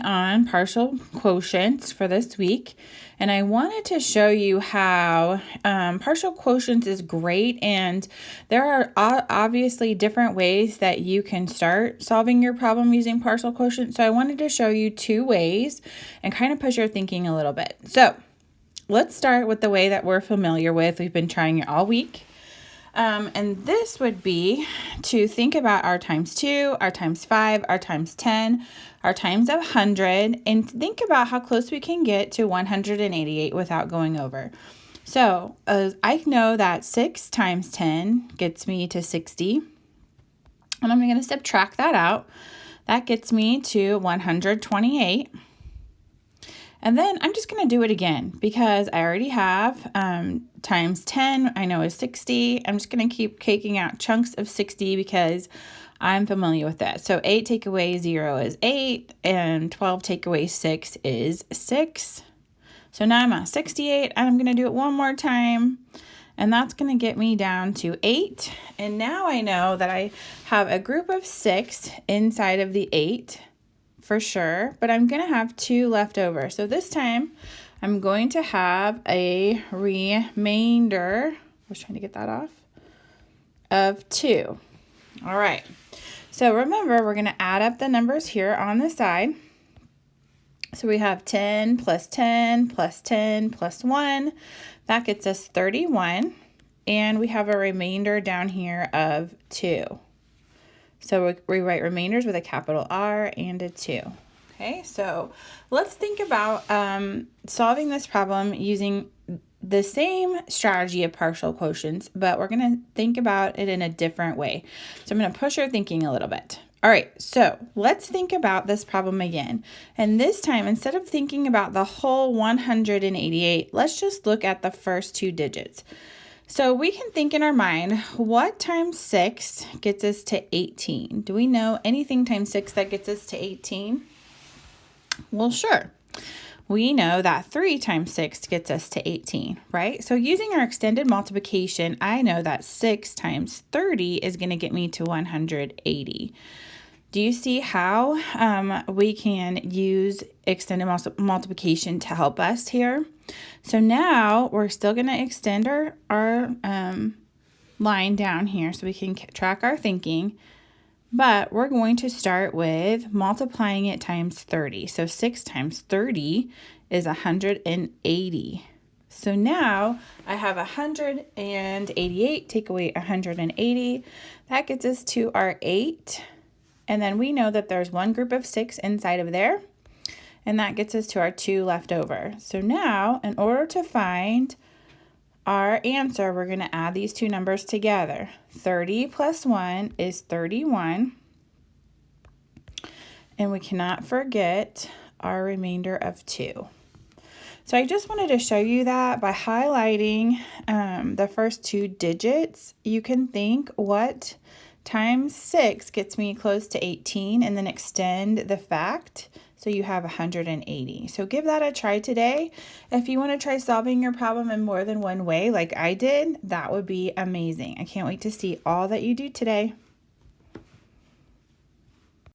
On partial quotients for this week, and I wanted to show you how partial quotients is great, and there are obviously different ways that you can start solving your problem using partial quotient. So I wanted to show you two ways and kind of push your thinking a little bit. So let's start with the way that we're familiar with. We've been trying it all week. And this would be to think about our times 2, our times 5, our times 10, our times 100, and think about how close we can get to 188 without going over. So I know that 6 times 10 gets me to 60, and I'm going to subtract that out. That gets me to 128. And then I'm just going to do it again because I already have times 10, I know is 60. I'm just going to keep taking out chunks of 60 because I'm familiar with that. So 8 take away 0 is 8, and 12 take away 6 is 6. So now I'm at 68, and I'm going to do it one more time, and that's going to get me down to 8. And now I know that I have a group of 6 inside of the 8. For sure, but I'm going to have 2 left over. So this time I'm going to have a remainder, I was trying to get that off, of 2. All right. So remember, we're going to add up the numbers here on the side. So we have 10 plus 10 plus 10 plus 1. That gets us 31. And we have a remainder down here of 2. So we write remainders with a capital R and a 2. Okay, so let's think about solving this problem using the same strategy of partial quotients, but we're going to think about it in a different way. So I'm going to push your thinking a little bit. All right, so let's think about this problem again. And this time, instead of thinking about the whole 188, let's just look at the first 2 digits. So we can think in our mind, what times 6 gets us to 18? Do we know anything times 6 that gets us to 18? Well, sure. We know that 3 times 6 gets us to 18, right? So using our extended multiplication, I know that 6 times 30 is going to get me to 180. Do you see how we can use extended multiplication to help us here? So now we're still going to extend our line down here so we can track our thinking, but we're going to start with multiplying it times 30. So 6 times 30 is 180. So now I have 188, take away 180. That gets us to our 8. And then we know that there's one group of 6 inside of there, and that gets us to our 2 left over. So now, in order to find our answer, we're going to add these two numbers together. 30 plus 1 is 31. And we cannot forget our remainder of 2. So I just wanted to show you that by highlighting the first 2 digits, you can think what times 6 gets me close to 18, and then extend the fact so you have 180. So give that a try today. If you want to try solving your problem in more than one way like I did, that would be amazing. I can't wait to see all that you do today.